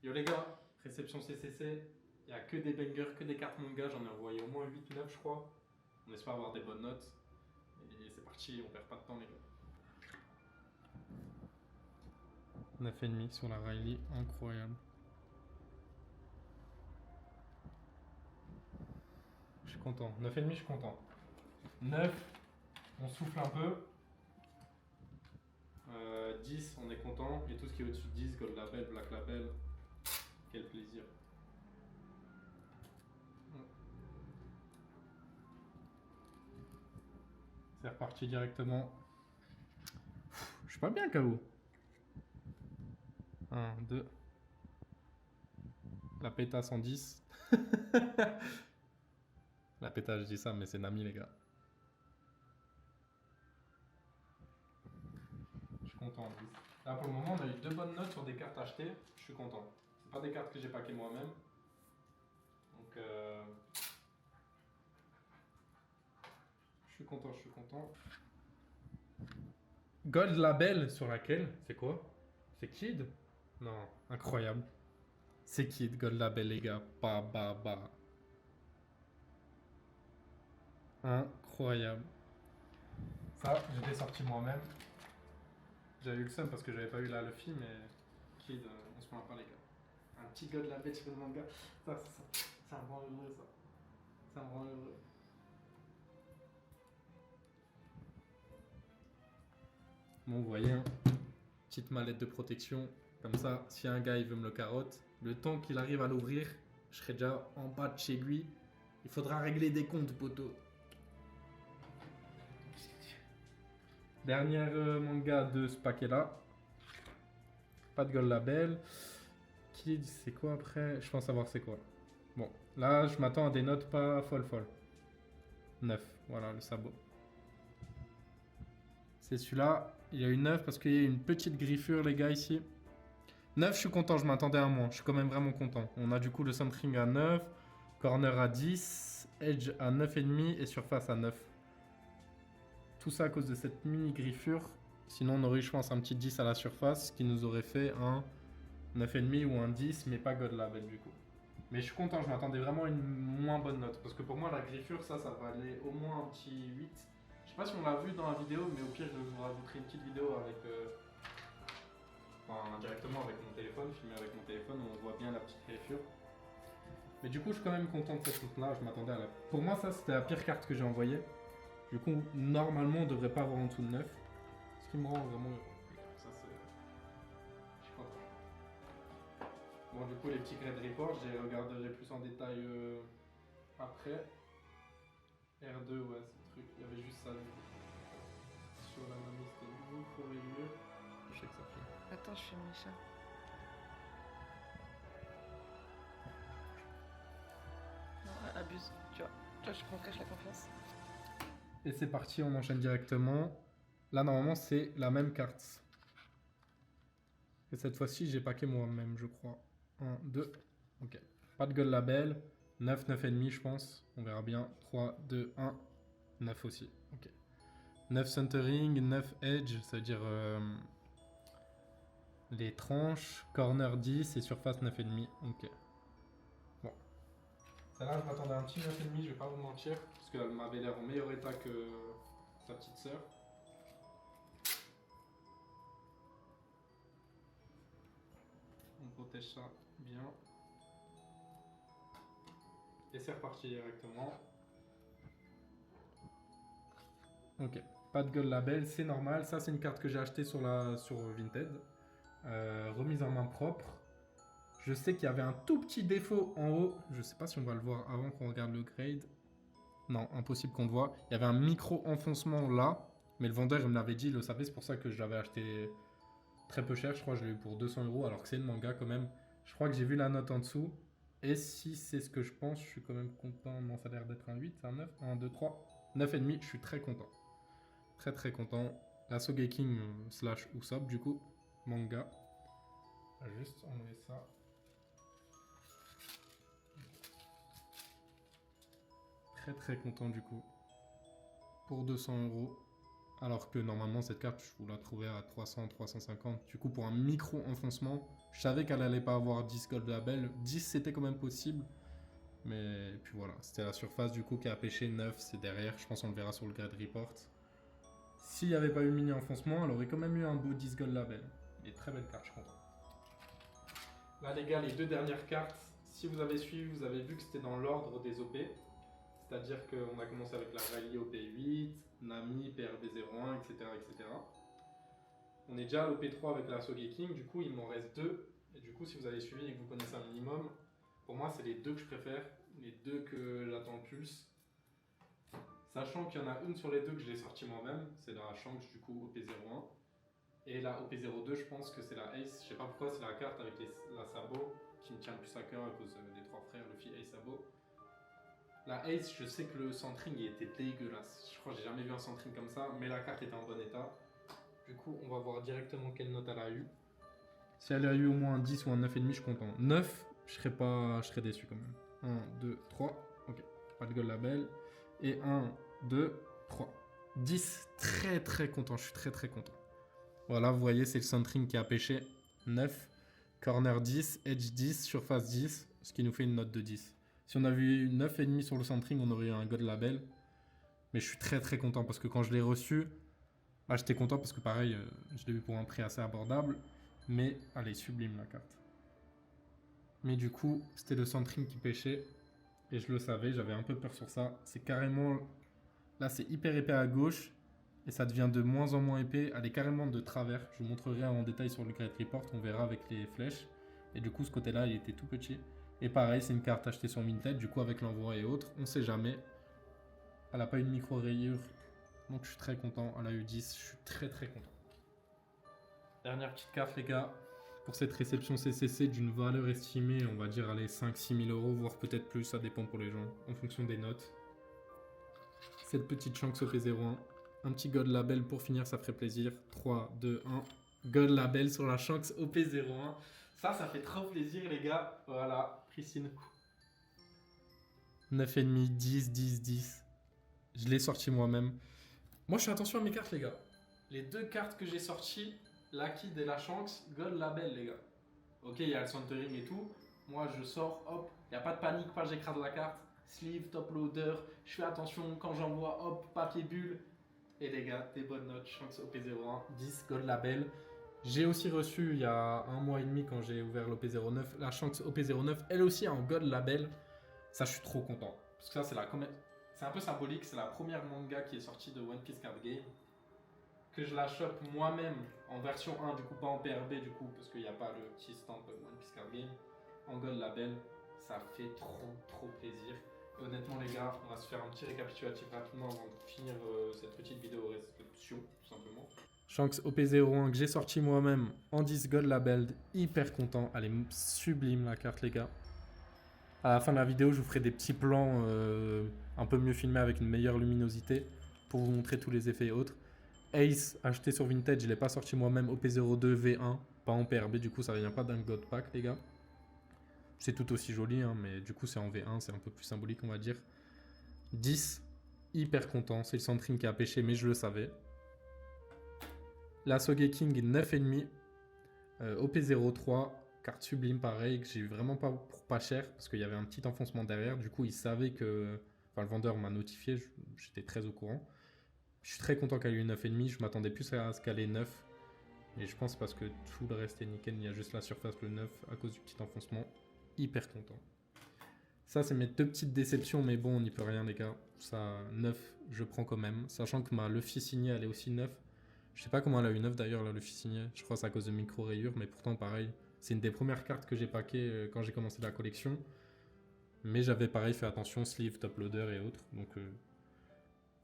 Yo les gars, réception CCC, il n'y a que des bangers, que des cartes manga, j'en ai envoyé au moins 8-9 je crois. On espère avoir des bonnes notes. Et c'est parti, on perd pas de temps les gars. 9,5 sur la Riley, incroyable. Je suis content, 9,5 je suis content. 9, on souffle un peu. 10, on est content. Et tout ce qui est au-dessus de 10, Gold Label, Black Label, quel plaisir. C'est reparti directement. Je suis pas bien, KO. 1, 2. La péta 110. La péta, je dis ça, mais c'est Nami, les gars. Je suis content en plus. Là, pour le moment, on a eu 2 bonnes notes sur des cartes achetées. Je suis content. C'est pas des cartes que j'ai packées moi-même. Donc, je suis content, je suis content. Gold Label sur laquelle? C'est quoi? C'est Kid? Non, incroyable. C'est Kid, Gold Label, les gars. Bah. Incroyable. Ça, je l'ai sorti moi-même. J'avais eu le seum parce que j'avais pas eu la Luffy, mais Kid, on se plaint pas, les gars. Un petit Gold Label sur le manga, ça me rend heureux, ça. Ça me rend heureux. Bon, vous voyez, hein, petite mallette de protection. Comme ça, si un gars il veut me le carotte, le temps qu'il arrive à l'ouvrir, je serai déjà en bas de chez lui. Il faudra régler des comptes, poteau. Dernière manga de ce paquet-là. Pas de Gold Label. Kid, c'est quoi après? Je pense savoir c'est quoi. Bon, là, je m'attends à des notes pas folles. 9, voilà le sabot. C'est celui-là. Il y a eu 9 parce qu'il y a une petite griffure, les gars, ici. 9, je suis content, je m'attendais à moins. Je suis quand même vraiment content. On a du coup le centering à 9, corner à 10, edge à 9,5 et surface à 9. Tout ça à cause de cette mini griffure. Sinon, on aurait eu, je pense, un petit 10 à la surface, qui nous aurait fait un 9,5 ou un 10, mais pas God Label du coup. Mais je suis content, je m'attendais vraiment à une moins bonne note. Parce que pour moi, la griffure, ça va aller au moins un petit 8. Je sais pas si on l'a vu dans la vidéo, mais au pire, je vous rajouterai une petite vidéo avec. Enfin, directement avec mon téléphone, filmé avec mon téléphone, où on voit bien la petite griffure. Mais du coup, je suis quand même content de cette note-là. Je m'attendais à la. Pour moi, ça, c'était la pire carte que j'ai envoyée. Du coup, normalement, on devrait pas avoir en dessous de 9. Ce qui me rend vraiment heureux. Ça, c'est. Je suis content. Bon, du coup, les petits grade reports, je les regarderai plus en détail après. R2, ouais, c'est le truc. Il y avait juste ça. Sur la mamie, c'était mieux, faut mieux. Je sais que ça fait. Attends, je fais mes chats. Non, abuse, tu vois. Toi, je prends cache la confiance. Et c'est parti, on enchaîne directement. Là, normalement, c'est la même carte. Et cette fois-ci, j'ai packé moi-même, je crois. 1, 2. Ok. Pas de Gold Label. 9, 9,5, je pense. On verra bien. 3, 2, 1. 9 aussi. Ok. 9 centering, 9 edge, ça veut dire les tranches. Corner 10 et surface 9,5. Ok. Bon. Celle-là, je m'attendais à un petit 9,5, je vais pas vous mentir. Parce qu'elle m'avait l'air en meilleur état que sa petite sœur. On protège ça bien. Et c'est reparti directement. Ok, pas de Gold Label, c'est normal. Ça, c'est une carte que j'ai achetée sur Vinted. Remise en main propre. Je sais qu'il y avait un tout petit défaut en haut. Je sais pas si on va le voir avant qu'on regarde le grade. Non, impossible qu'on le voit. Il y avait un micro-enfoncement là. Mais le vendeur, il me l'avait dit, il le savait. C'est pour ça que je l'avais acheté très peu cher. Je crois que je l'ai eu pour 200 euros alors que c'est le manga quand même. Je crois que j'ai vu la note en dessous. Et si c'est ce que je pense, je suis quand même content. Non, ça a l'air d'être un 8, c'est un 9. 1, 2, 3. 9,5, je suis très content. Très content. La Sogeking slash Usopp du coup. Manga. On va juste enlever ça. Très content du coup. Pour 200 euros. Alors que normalement, cette carte, je vous la trouvais à 300, 350. Du coup, pour un micro enfoncement, je savais qu'elle allait pas avoir 10 gold label. 10, c'était quand même possible. Mais puis voilà, c'était la surface du coup qui a pêché. 9, c'est derrière. Je pense qu'on le verra sur le grade report. S'il n'y avait pas eu mini enfoncement, elle aurait quand même eu un beau 10 gold label. Et très belle carte, je suis content. Là, les gars, les deux dernières cartes, si vous avez suivi, vous avez vu que c'était dans l'ordre des OP. C'est-à-dire qu'on a commencé avec la Rally OP8, Nami, PRB01, etc., etc. On est déjà à l'OP3 avec la Sogeking, du coup il m'en reste deux. Et du coup, si vous avez suivi et que vous connaissez un minimum, pour moi c'est les deux que je préfère, les deux que j'attends le plus. Sachant qu'il y en a une sur les deux que j'ai sorti moi-même, c'est la Shanks du coup OP01. Et la OP02, je pense que c'est la Ace, je sais pas pourquoi, c'est la carte avec la Sabot qui me tient le plus à cœur à cause des trois frères, Luffy, Ace, Sabot. La Ace, je sais que le centring il était dégueulasse. Je crois que j'ai jamais vu un centring comme ça, mais la carte était en bon état. Du coup, on va voir directement quelle note elle a eu. Si elle a eu au moins un 10 ou un 9,5, je suis content. 9, je serais déçu quand même. 1, 2, 3. Ok, pas de gold label. Et 1, 2, 3. 10, très très content. Je suis très très content. Voilà, vous voyez, c'est le centring qui a pêché. 9, corner 10, edge 10, surface 10, ce qui nous fait une note de 10. Si on avait eu 9,5 sur le centring, on aurait eu un gold label. Mais je suis très très content parce que quand je l'ai reçu, j'étais content parce que pareil, je l'ai eu pour un prix assez abordable. Mais elle est sublime la carte. Mais du coup, c'était le centring qui pêchait. Et je le savais, j'avais un peu peur sur ça. C'est carrément... Là, c'est hyper épais à gauche. Et ça devient de moins en moins épais. Elle est carrément de travers. Je vous montrerai en détail sur le Great Report. On verra avec les flèches. Et du coup, ce côté-là, il était tout petit. Et pareil, c'est une carte achetée sur Vinted. Du coup, avec l'envoi et autres, on sait jamais. Elle n'a pas eu de micro-rayure. Donc, je suis très content. Elle a eu 10. Je suis très très content. Dernière petite carte, les gars. Pour cette réception CCC d'une valeur estimée, on va dire, allez, 5-6 000 euros, voire peut-être plus. Ça dépend pour les gens, en fonction des notes. Cette petite Shanks OP01. Un petit gold label pour finir, ça ferait plaisir. 3, 2, 1. Gold label sur la Shanks OP01. Ça fait trop plaisir, les gars. Voilà, Christine. 9,5, 10, 10, 10. Je l'ai sorti moi-même. Moi, je fais attention à mes cartes, les gars. Les deux cartes que j'ai sorties, la Kid et la Shanks, gold label, les gars. Ok, il y a le centering et tout. Moi, je sors, hop, il n'y a pas de panique, pas j'écrase la carte. Sleeve, top loader, je fais attention quand j'envoie, hop, papier bulle. Et les gars, des bonnes notes, Shanks OP01, 10, gold label. J'ai aussi reçu il y a un mois et demi quand j'ai ouvert l'OP09, la Shanks OP09, elle aussi en gold label. Ça, je suis trop content. Parce que ça, c'est un peu symbolique, c'est la première manga qui est sortie de One Piece Card Game. Que je la chope moi-même en version 1, du coup pas en PRB du coup, parce qu'il n'y a pas le petit stamp One Piece Card Game. En gold label, ça fait trop plaisir. Et honnêtement les gars, on va se faire un petit récapitulatif rapidement avant de finir cette petite vidéo réception, tout simplement. Shanks OP01 que j'ai sorti moi-même en 10 gold label, hyper content. Elle est sublime la carte les gars. À la fin de la vidéo, je vous ferai des petits plans un peu mieux filmés avec une meilleure luminosité pour vous montrer tous les effets et autres. Ace acheté sur Vinted, je ne l'ai pas sorti moi-même, OP02 V1, pas en PRB, du coup ça vient pas d'un God Pack les gars. C'est tout aussi joli, hein, mais du coup c'est en V1, c'est un peu plus symbolique on va dire. 10, hyper content, c'est le centring qui a pêché mais je le savais. La Sogeking 9,5, OP03, carte sublime pareil, que j'ai eu vraiment pas pour pas cher, parce qu'il y avait un petit enfoncement derrière, du coup il savait que... Enfin le vendeur m'a notifié, j'étais très au courant. Je suis très content qu'elle ait eu 9,5, je m'attendais plus à ce qu'elle ait 9. Et je pense parce que tout le reste est nickel, il y a juste la surface, le 9, à cause du petit enfoncement. Hyper content. Ça, c'est mes deux petites déceptions, mais bon, on n'y peut rien, les gars. Ça, 9, je prends quand même. Sachant que ma Luffy signée, elle est aussi 9. Je sais pas comment elle a eu 9 d'ailleurs, la Luffy signée. Je crois que c'est à cause de micro-rayures, mais pourtant, pareil. C'est une des premières cartes que j'ai packées quand j'ai commencé la collection. Mais j'avais pareil fait attention, sleeve, top loader et autres. Donc,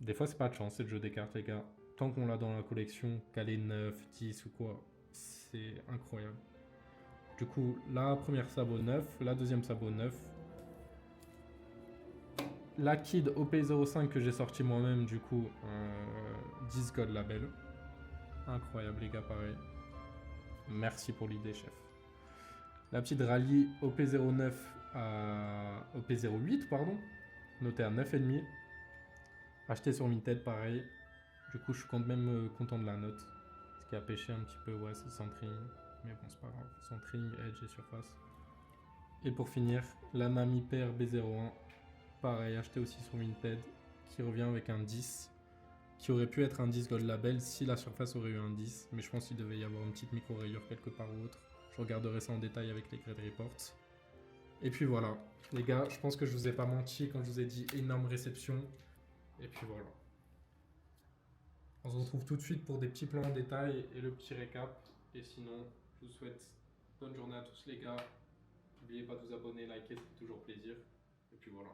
des fois, c'est pas de chance, c'est le jeu des cartes, les gars. Tant qu'on l'a dans la collection, qu'elle est 9, 10 ou quoi, c'est incroyable. Du coup, la première sabot 9, la deuxième sabot 9. La Kid OP05 que j'ai sorti moi-même, du coup, 10 gold label. Incroyable, les gars, pareil. Merci pour l'idée, chef. La petite rallye OP09 à OP08, pardon, notée à 9,5. Acheté sur Vinted, pareil. Du coup, je suis quand même content de la note. Ce qui a pêché un petit peu, ouais, c'est centering. Mais bon, c'est pas grave. Centering, edge et surface. Et pour finir, la Nami Pair B01. Pareil, acheté aussi sur Vinted. Qui revient avec un 10. Qui aurait pu être un 10 Gold Label si la surface aurait eu un 10. Mais je pense qu'il devait y avoir une petite micro-rayure quelque part ou autre. Je regarderai ça en détail avec les grade reports. Et puis voilà. Les gars, je pense que je vous ai pas menti quand je vous ai dit énorme réception. Et puis voilà. On se retrouve tout de suite pour des petits plans en détail et le petit récap. Et sinon, je vous souhaite bonne journée à tous les gars. N'oubliez pas de vous abonner, liker, ça fait toujours plaisir. Et puis voilà.